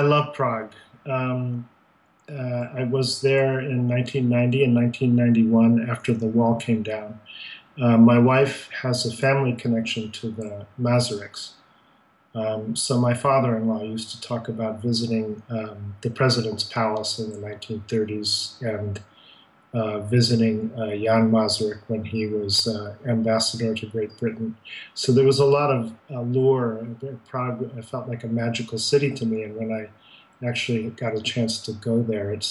love Prague. I was there in 1990 and 1991 after the wall came down. My wife has a family connection to the Masaryks. So my father-in-law used to talk about visiting the President's Palace in the 1930s and visiting Jan Masaryk when he was ambassador to Great Britain. So there was a lot of allure. Prague felt like a magical city to me, and when I actually got a chance to go there, it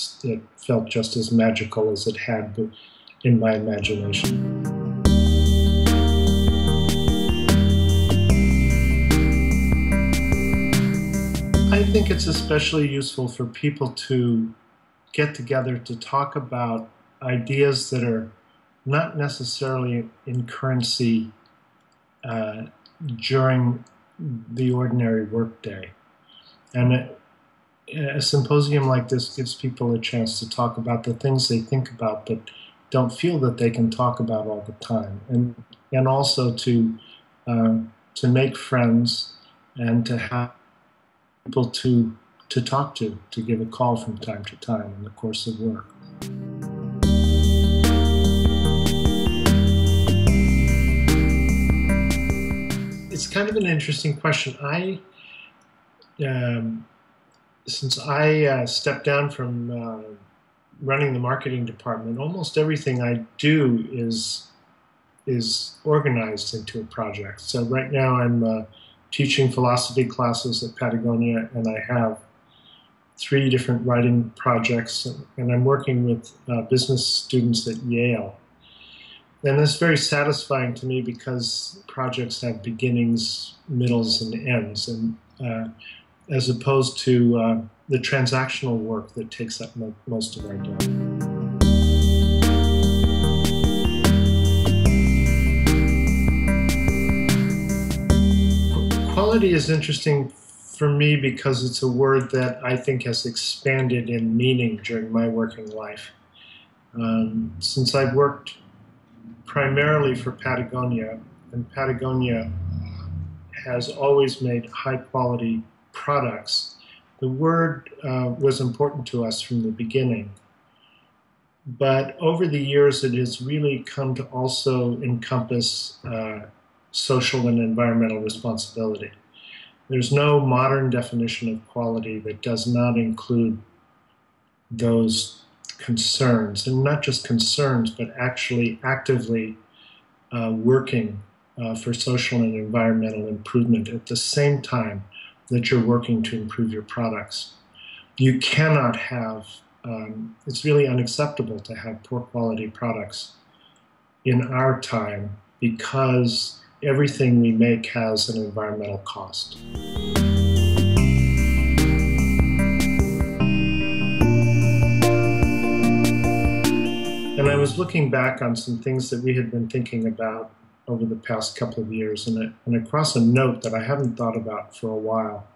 felt just as magical as it had in my imagination. I think it's especially useful for people to get together to talk about ideas that are not necessarily in currency during the ordinary workday. And a symposium like this gives people a chance to talk about the things they think about but don't feel that they can talk about all the time, and also to make friends and to have people to talk to give a call from time to time in the course of work. It's kind of an interesting question. Since I stepped down from running the marketing department, almost everything I do is organized into a project. So right now I'm teaching philosophy classes at Patagonia, and I have 3 different writing projects, and I'm working with business students at Yale. And it's very satisfying to me because projects have beginnings, middles, and ends, and as opposed to the transactional work that takes up most of our day. Quality is interesting for me because it's a word that I think has expanded in meaning during my working life. Since I've worked primarily for Patagonia, and Patagonia has always made high-quality products, the word was important to us from the beginning. But over the years, it has really come to also encompass social and environmental responsibility. There's no modern definition of quality that does not include those concerns, and not just concerns, but actually actively working for social and environmental improvement at the same time that you're working to improve your products. You cannot have, it's really unacceptable to have poor quality products in our time because everything we make has an environmental cost. And I was looking back on some things that we had been thinking about over the past couple of years, and across a note that I haven't thought about for a while.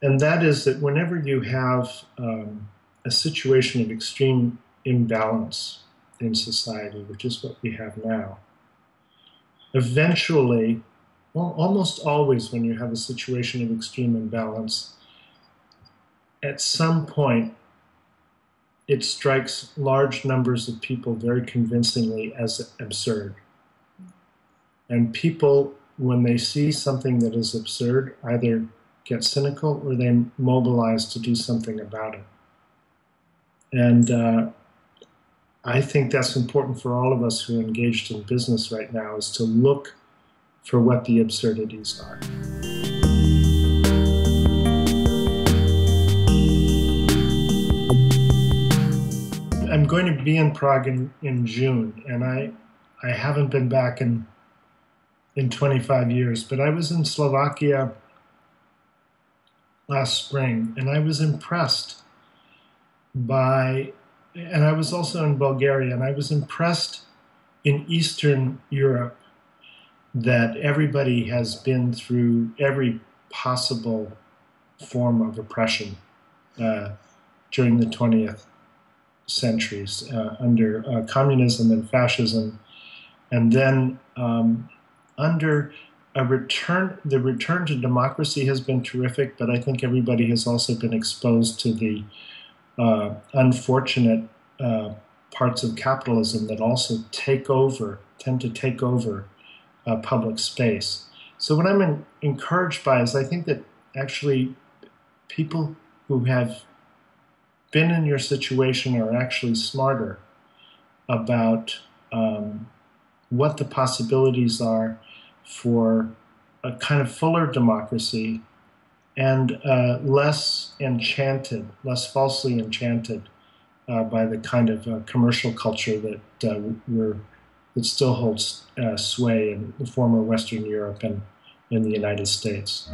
And that is that whenever you have a situation of extreme imbalance in society, which is what we have now, eventually, well, almost always when you have a situation of extreme imbalance, at some point, it strikes large numbers of people very convincingly as absurd. And people, when they see something that is absurd, either get cynical or they mobilize to do something about it. And I think that's important for all of us who are engaged in business right now, is to look for what the absurdities are. I'm going to be in Prague in June, and I haven't been back in 25 years, but I was in Slovakia last spring, and I was impressed by, and I was also in Bulgaria, and I was impressed in Eastern Europe that everybody has been through every possible form of oppression during the 20th centuries, under communism and fascism, and then under the return to democracy has been terrific, but I think everybody has also been exposed to the unfortunate parts of capitalism that also tend to take over public space. So what I'm encouraged by is I think that actually people who have been in your situation are actually smarter about what the possibilities are for a kind of fuller democracy and less enchanted, less falsely enchanted by the kind of commercial culture that still holds sway in the former Western Europe and in the United States.